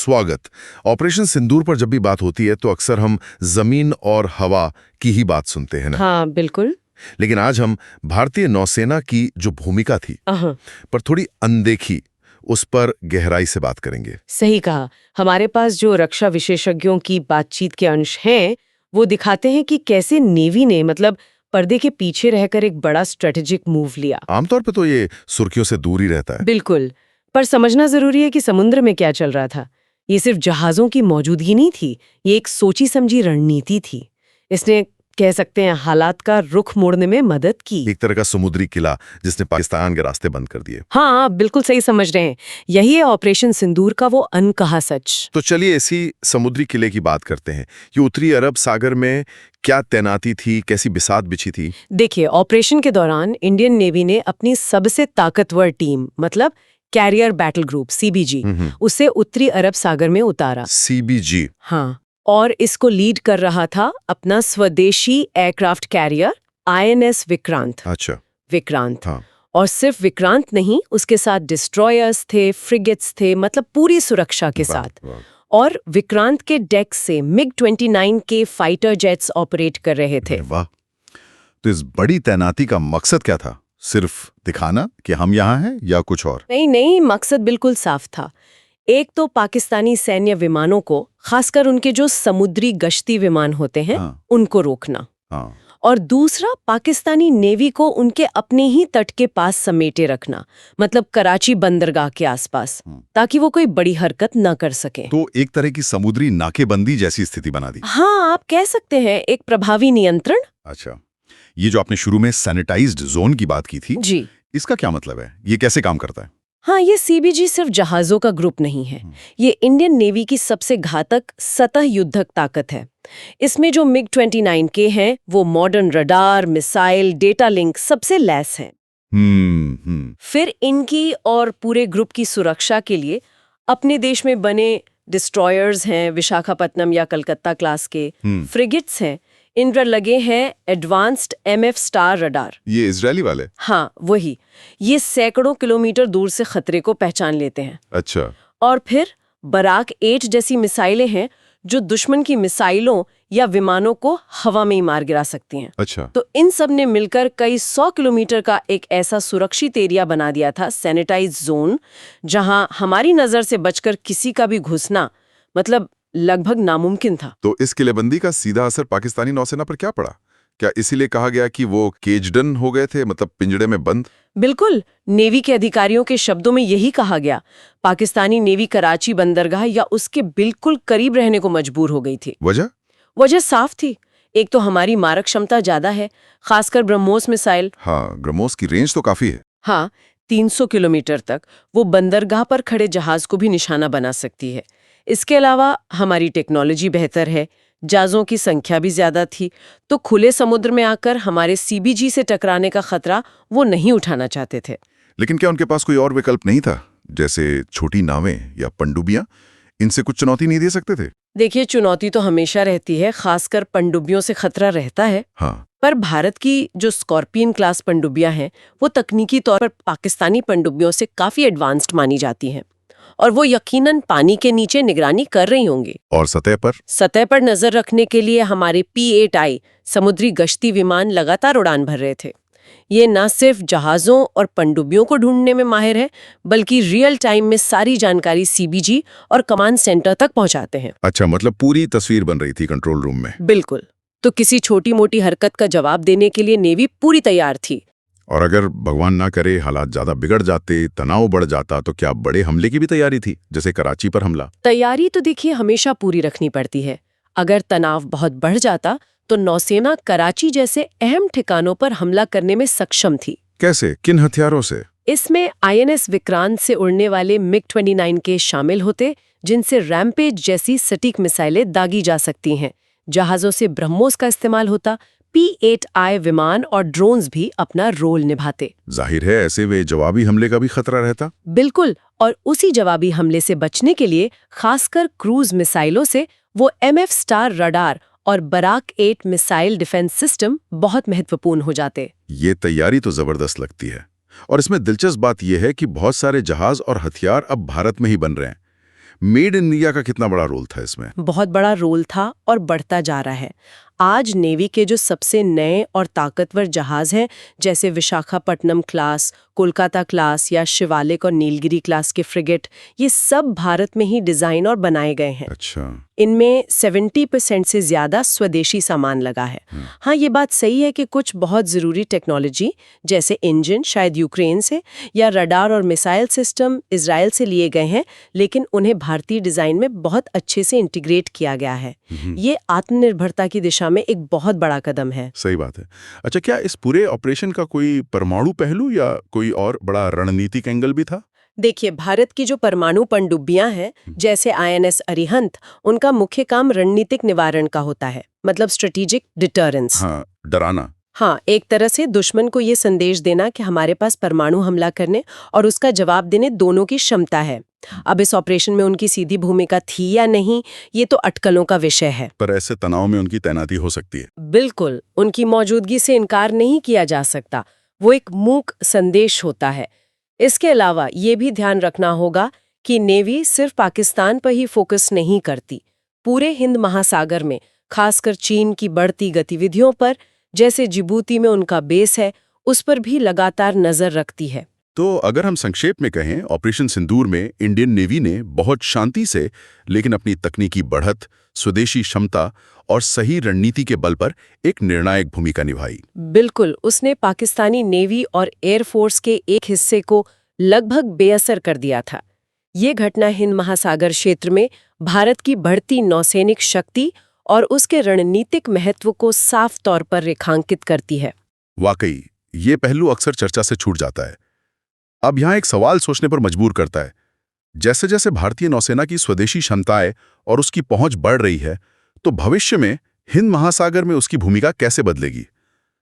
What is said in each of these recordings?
स्वागत। ऑपरेशन सिंदूर पर जब भी बात होती है तो अक्सर हम जमीन और हवा की ही बात सुनते हैं ना। हाँ बिल्कुल। लेकिन आज हम भारतीय नौसेना की जो भूमिका थी पर थोड़ी अनदेखी, उस पर गहराई से बात करेंगे। सही कहा। हमारे पास जो रक्षा विशेषज्ञों की बातचीत के अंश हैं वो दिखाते हैं कि कैसे नेवी ने पर्दे के पीछे रहकर एक बड़ा स्ट्रेटेजिक मूव लिया। आमतौर पे तो ये सुर्खियों से दूर ही रहता है। बिल्कुल, पर समझना जरूरी है कि समुद्र में क्या चल रहा था। ये सिर्फ जहाजों की मौजूदगी नहीं थी, ये एक सोची समझी रणनीति थी। इसने कह सकते हैं हालात का रुख मोड़ने में मदद की। एक तरह का समुद्री किला जिसने पाकिस्तान के रास्ते बंद कर दिए। हाँ बिल्कुल सही समझ रहे हैं। यही है ऑपरेशन सिंदूर का वो अनकहा सच। तो चलिए इसी समुद्री किले की बात करते हैं। ये उत्तरी अरब सागर में क्या तैनाती थी, कैसी बिसात बिछी थी? देखिए, ऑपरेशन के दौरान इंडियन नेवी ने अपनी सबसे ताकतवर team carrier battle group CBG उसे उत्तरी अरब सागर में उतारा। सीबीजी? हाँ, और इसको लीड कर रहा था अपना स्वदेशी एयरक्राफ्ट कैरियर आईएनएस विक्रांत। अच्छा, विक्रांत। हाँ। और सिर्फ विक्रांत नहीं, उसके साथ डिस्ट्रॉयर्स थे, फ्रिगेट्स थे, पूरी सुरक्षा के साथ। और विक्रांत के डेक से मिग-29 के फाइटर जेट्स ऑपरेट कर रहे थे। वाह! तो इस बड़ी तैनाती का मकसद क्या था? सिर्फ दिखाना कि हम यहाँ हैं या कुछ और? नहीं, मकसद बिल्कुल साफ था। एक तो पाकिस्तानी सैन्य विमानों को, खासकर उनके जो समुद्री गश्ती विमान होते हैं, उनको रोकना। और दूसरा, पाकिस्तानी नेवी को उनके अपने ही तट के पास समेटे रखना, कराची बंदरगाह के आसपास, ताकि वो कोई बड़ी हरकत न कर सके। तो एक तरह की समुद्री नाकेबंदी जैसी स्थिति बना दी। हाँ, आप कह सकते हैं, एक प्रभावी नियंत्रण। अच्छा, ये जो आपने शुरू में सैनिटाइज्ड जोन की बात की थी, जी, इसका क्या मतलब है? ये कैसे काम करता है? हाँ, ये सीबीजी सिर्फ जहाजों का ग्रुप नहीं है। ये इंडियन नेवी की सबसे घातक सतह युद्धक ताकत है। इसमें जो मिग-29 के हैं, वो modern radar, missile, data link सबसे लैस हैं। फिर इनकी और पूरे ग्रुप की सुरक्षा के लिए अपने देश में बने डिस्ट्रॉयर्स हैं, विशाखापट्टनम या कलकत्ता क्लास के, फ्रिगेट्स हैं, इन पर लगे हैं एडवांस्ड एमएफ स्टार रडार। ये इजरायली वाले? हाँ, वही। ये सैकड़ों किलोमीटर दूर से खतरे को पहचान लेते हैं। अच्छा। और फिर बराक 8 जैसी मिसाइलें हैं जो दुश्मन की मिसाइलों या विमानों को हवा में ही मार गिरा सकती हैं। अच्छा। तो इन सब ने मिलकर कई 100 किलोमीटर का एक ऐसा सुरक्षित एरिया बना दिया था, सैनिटाइज जोन, जहां हमारी नजर से बचकर किसी का भी घुसना लगभग नामुमकिन था। तो इस किलेबंदी का सीधा असर पाकिस्तानी नौसेना पर क्या पड़ा? क्या इसीलिए कहा गया कि वो केजडन हो गए थे, पिंजड़े में बंद? बिल्कुल, नेवी के अधिकारियों के शब्दों में यही कहा गया। पाकिस्तानी नेवी कराची बंदरगाह या उसके बिल्कुल करीब रहने को मजबूर हो गई थी। वजह साफ थी। एक तो हमारी मारक क्षमता ज्यादा है, खासकर ब्रह्मोस मिसाइल। हाँ, ब्रह्मोस की रेंज तो काफी है। हाँ, 300 किलोमीटर तक वो बंदरगाह पर खड़े जहाज को भी निशाना बना सकती है। इसके अलावा हमारी टेक्नोलॉजी बेहतर है, जहाजों की संख्या भी ज्यादा थी, तो खुले समुद्र में आकर हमारे सीबीजी से टकराने का खतरा वो नहीं उठाना चाहते थे। लेकिन क्या उनके पास कोई और विकल्प नहीं था, जैसे छोटी नावें या पनडुब्बियां? इनसे कुछ चुनौती नहीं दे सकते थे? देखिए, चुनौती तो हमेशा रहती है, खासकर पनडुब्बियों से खतरा रहता है। हाँ। पर भारत की जो स्कॉर्पियन क्लास पनडुब्बियां हैं, वो तकनीकी तौर पर पाकिस्तानी पनडुब्बियों से काफी एडवांस्ड मानी जाती हैं। और वो यकीनन पानी के नीचे निगरानी कर रही होंगी। और सतह पर नजर रखने के लिए हमारे P-8I समुद्री गश्ती विमान लगातार उड़ान भर रहे थे। ये न सिर्फ जहाजों और पनडुब्बियों को ढूंढने में माहिर है, बल्कि रियल टाइम में सारी जानकारी सीबीजी और कमांड सेंटर तक पहुंचाते हैं। अच्छा, पूरी तस्वीर बन रही थी कंट्रोल रूम में। बिल्कुल। तो किसी छोटी मोटी हरकत का जवाब देने के लिए नेवी पूरी तैयार थी। और अगर भगवान ना करे हालात ज्यादा बिगड़ जाते, तनाव बढ़ जाता, तो क्या बड़े हमले की भी तैयारी थी, जैसे कराची पर हमला? तैयारी तो देखिए हमेशा पूरी रखनी पड़ती है। अगर तनाव बहुत बढ़ जाता तो नौसेना कराची जैसे अहम ठिकानों पर हमला करने में सक्षम थी। कैसे, किन हथियारों से? इसमें आईएनएस विक्रांत से उड़ने वाले मिग-29 के शामिल होते, जिनसे रैम्पेज जैसी सटीक मिसाइलें दागी जा सकती हैं। जहाजों से ब्रह्मोस का इस्तेमाल होता, P-8I विमान और ड्रोन्स भी अपना रोल निभाते। जाहिर है ऐसे वे जवाबी हमले का भी खतरा रहता। बिल्कुल, और उसी जवाबी हमले से बचने के लिए खासकर क्रूज मिसाइलों से वो एमएफ स्टार रडार और बराक 8 मिसाइल डिफेंस सिस्टम बहुत महत्वपूर्ण हो जाते। ये तैयारी तो जबरदस्त लगती है। और इसमें दिलचस्प बात यह है कि बहुत सारे जहाज और हथियार अब भारत में ही बन रहे हैं। मेड इन इंडिया का कितना बड़ा रोल था इसमें? बहुत बड़ा रोल था और बढ़ता जा रहा है। आज नेवी के जो सबसे नए और ताकतवर जहाज हैं, जैसे विशाखापट्टनम क्लास, कोलकाता क्लास या शिवालिक और नीलगिरी क्लास के फ्रिगेट, ये सब भारत में ही डिजाइन और बनाए गए हैं। अच्छा। इनमें 70% से ज्यादा स्वदेशी सामान लगा है। हाँ, ये बात सही है कि कुछ बहुत जरूरी टेक्नोलॉजी जैसे इंजन शायद यूक्रेन से या रडार और मिसाइल सिस्टम इजराइल से लिए गए हैं, लेकिन उन्हें भारतीय डिजाइन में बहुत अच्छे से इंटीग्रेट किया गया है। ये आत्मनिर्भरता की दिशा में एक बहुत बड़ा कदम है। सही बात है। अच्छा, क्या इस पूरे ऑपरेशन का कोई परमाणु पहलू या कोई और बड़ा रणनीतिक एंगल भी था? देखिए, भारत की जो परमाणु पनडुब्बियां हैं, जैसे INS अरिहंत, उनका मुख्य काम रणनीतिक निवारण का होता है, मतलब स्ट्रेटेजिक डिटरेंस। हाँ, डराना। हाँ, एक तरह से दुश्मन को ये संदेश देना कि हमारे पास परमाणु हमला करने और उसका जवाब देने दोनों की क्षमता है। अब इस ऑपरेशन में उनकी सीधी भूमिका थी या नहीं, ये तो अटकलों का विषय है। पर ऐसे तनाव में उनकी तैनाती हो सकती है। बिल्कुल, उनकी मौजूदगी से इनकार नहीं किया जा सकता। वो एक मूक संदेश होता है। इसके अलावा ये भी ध्यान रखना होगा कि नेवी सिर्फ पाकिस्तान पर ही फोकस नहीं करती। पूरे हिंद महासागर में, खासकर चीन की बढ़ती गतिविधियों पर, जैसे जिबूती में उनका बेस है, उस पर भी लगातार नजर रखती है। तो अगर हम संक्षेप में कहें, ऑपरेशन सिंदूर में इंडियन नेवी ने बहुत शांति से लेकिन अपनी तकनीकी बढ़त, स्वदेशी क्षमता और सही रणनीति के बल पर एक निर्णायक भूमिका निभाई। बिल्कुल, उसने पाकिस्तानी नेवी और एयरफोर्स के एक हिस्से को लगभग बेअसर कर दिया था। ये घटना हिंद महासागर क्षेत्र में भारत की बढ़ती नौसैनिक शक्ति और उसके रणनीतिक महत्व को साफ तौर पर रेखांकित करती है। वाकई, ये पहलू अक्सर चर्चा से छूट जाता है। अब यहाँ एक सवाल सोचने पर मजबूर करता है। जैसे जैसे भारतीय नौसेना की स्वदेशी क्षमताएं और उसकी पहुंच बढ़ रही है, तो भविष्य में हिंद महासागर में उसकी भूमिका कैसे बदलेगी?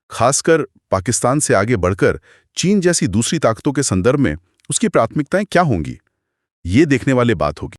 खासकर पाकिस्तान से आगे बढ़कर चीन जैसी दूसरी ताकतों के संदर्भ में उसकी प्राथमिकताएं क्या होंगी? ये देखने वाली बात होगी।